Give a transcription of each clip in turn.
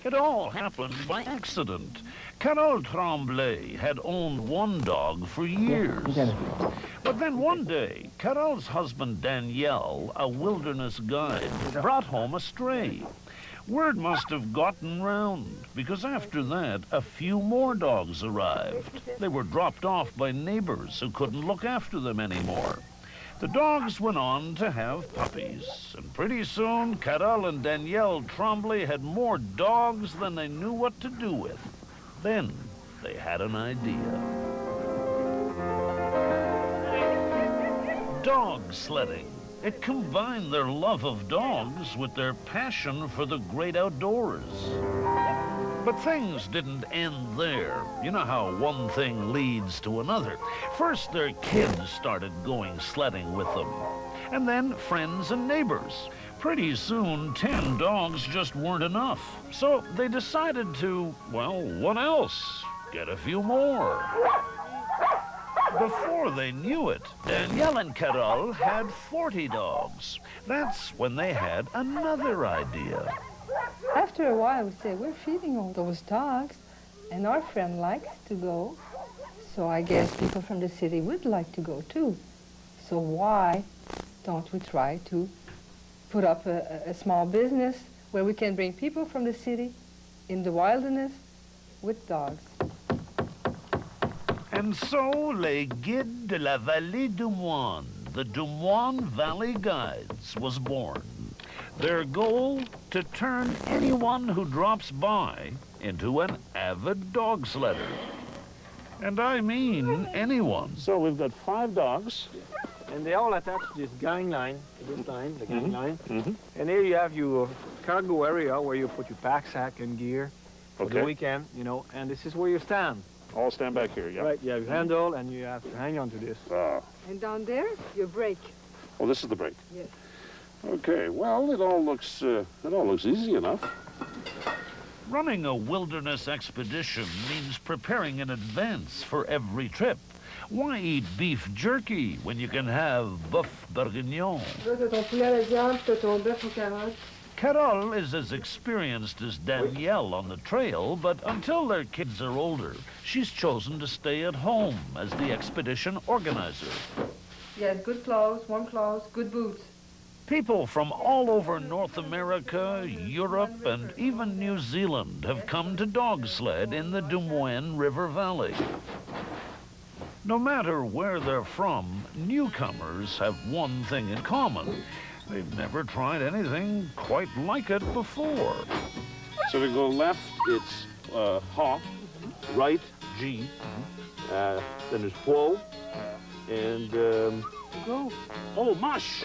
It all happened by accident. Carole Tremblay had owned one dog for years. But then one day, Carole's husband Daniel, a wilderness guide, brought home a stray. Word must have gotten round, because after that, a few more dogs arrived. They were dropped off by neighbors who couldn't look after them anymore. The dogs went on to have puppies, and pretty soon, Carole and Danielle Tremblay had more dogs than they knew what to do with. Then they had an idea. Dog sledding. It combined their love of dogs with their passion for the great outdoors. But things didn't end there. You know how one thing leads to another. First, their kids started going sledding with them. And then friends and neighbors. Pretty soon, 10 dogs just weren't enough. So they decided to, well, what else? Get a few more. Before they knew it, Danielle and Carole had 40 dogs. That's when they had another idea. After a while, we said, we're feeding all those dogs, and our friend likes to go, so I guess people from the city would like to go too. So why don't we try to put up a small business where we can bring people from the city in the wilderness with dogs? And so, les Guides de la Vallée du Moine, the Des Moines Valley Guides, was born. Their goal, to turn anyone who drops by into an avid dog sledder. And I mean anyone. So we've got 5 dogs. And they all attach to this gang line, this line, the gang line. And here you have your cargo area where you put your pack sack and gear for the weekend, you know, and this is where you stand. All stand back here, yeah. Right, you have your handle and you have to hang on to this. And down there, your brake. Oh, this is the brake? Yes. Okay, well, it all looks easy enough. Running a wilderness expedition means preparing in advance for every trip. Why eat beef jerky when you can have bœuf bourguignon? Carole is as experienced as Danielle on the trail, but until their kids are older, she's chosen to stay at home as the expedition organizer. Yes, good clothes, warm clothes, good boots. People from all over North America, Europe, and even New Zealand have come to dog sled in the Des Moines River Valley. No matter where they're from, newcomers have one thing in common. They've never tried anything quite like it before. So to go left, it's ha, right, G, then there's whoa, and go. Oh, mush!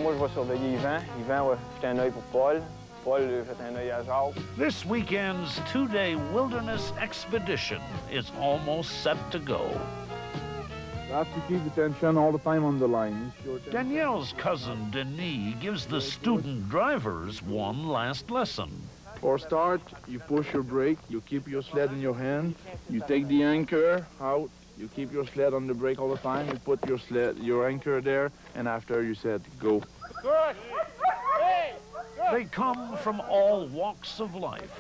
Moi, je vais surveiller Yvan. Yvan va jeter un œil pour Paul. Paul fait un œil à Jacques. This weekend's 2-day wilderness expedition is almost set to go. You have to keep attention all the time on the line. Danielle's cousin, Denis, gives the student drivers one last lesson. For start, you push your brake, you keep your sled in your hand, you take the anchor out, you keep your sled on the brake all the time, you put your anchor there, and after you said, go. Good! Hey! They come from all walks of life.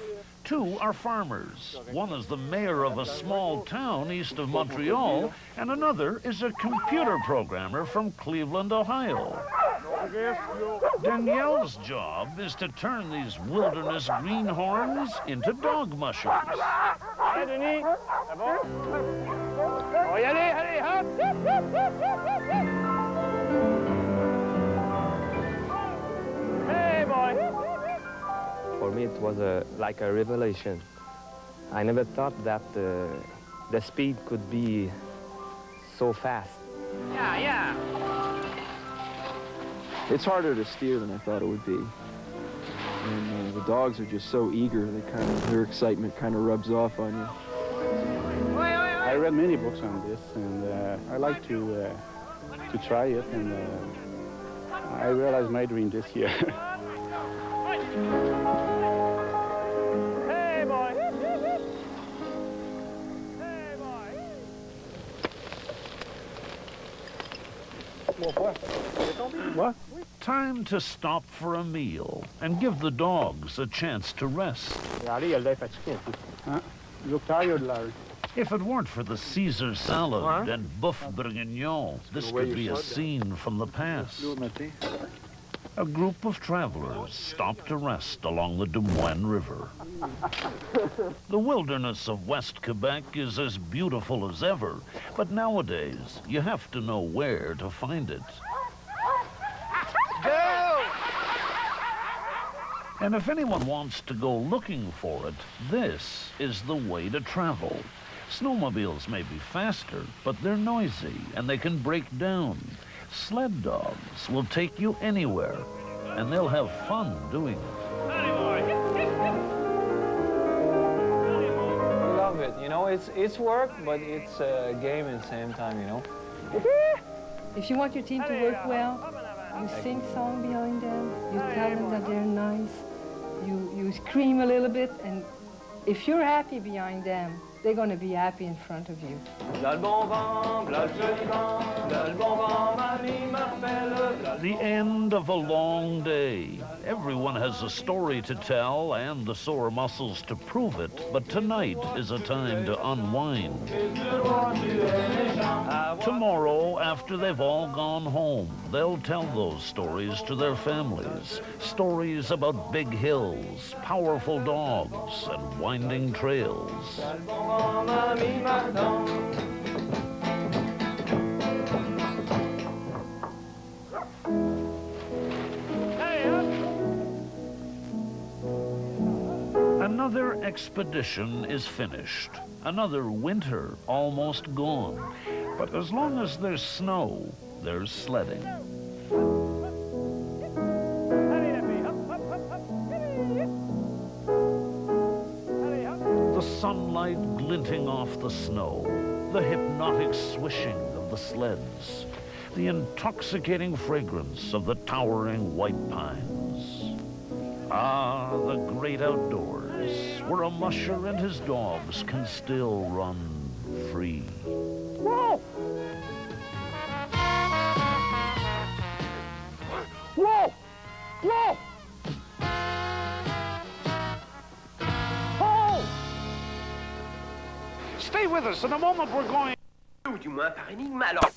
2 are farmers. One is the mayor of a small town east of Montreal, and another is a computer programmer from Cleveland, Ohio. Danielle's job is to turn these wilderness greenhorns into dog mushers. Hey, Denis! Ça va? On va y aller, allez, hop! Hey, boy! For me, it was like a revelation. I never thought that the speed could be so fast. Yeah. It's harder to steer than I thought it would be. And the dogs are just so eager, their excitement kind of rubs off on you. I read many books on this, and I like to try it, and I realized my dream this year. Hey, boy! Hey, boy! What? Time to stop for a meal and give the dogs a chance to rest. You look tired, Larry. If it weren't for the Caesar salad and boeuf bourguignon, this could be a scene from the past. A group of travelers stopped to rest along the Des Moines River. The wilderness of West Quebec is as beautiful as ever, but nowadays you have to know where to find it. Go! And if anyone wants to go looking for it, this is the way to travel. Snowmobiles may be faster, but they're noisy and they can break down. Sled dogs will take you anywhere, and they'll have fun doing it. We love it, you know, it's work, but it's a game at the same time, you know. If you want your team to work well, you sing song behind them, you tell them that they're nice, you scream a little bit, and if you're happy behind them, they're going to be happy in front of you. The end of a long day. Everyone has a story to tell and the sore muscles to prove it, but tonight is a time to unwind. Tomorrow, after they've all gone home, they'll tell those stories to their families. Stories about big hills, powerful dogs, and winding trails. Another expedition is finished. Another winter almost gone. But as long as there's snow, there's sledding. The sunlight glinting off the snow, the hypnotic swishing of the sleds, the intoxicating fragrance of the towering white pines. Ah, the great outdoors, where a musher and his dogs can still run free. Whoa! Whoa! Whoa! Oh! Stay with us. In a moment, we're going... Ou du moins par énigme, alors...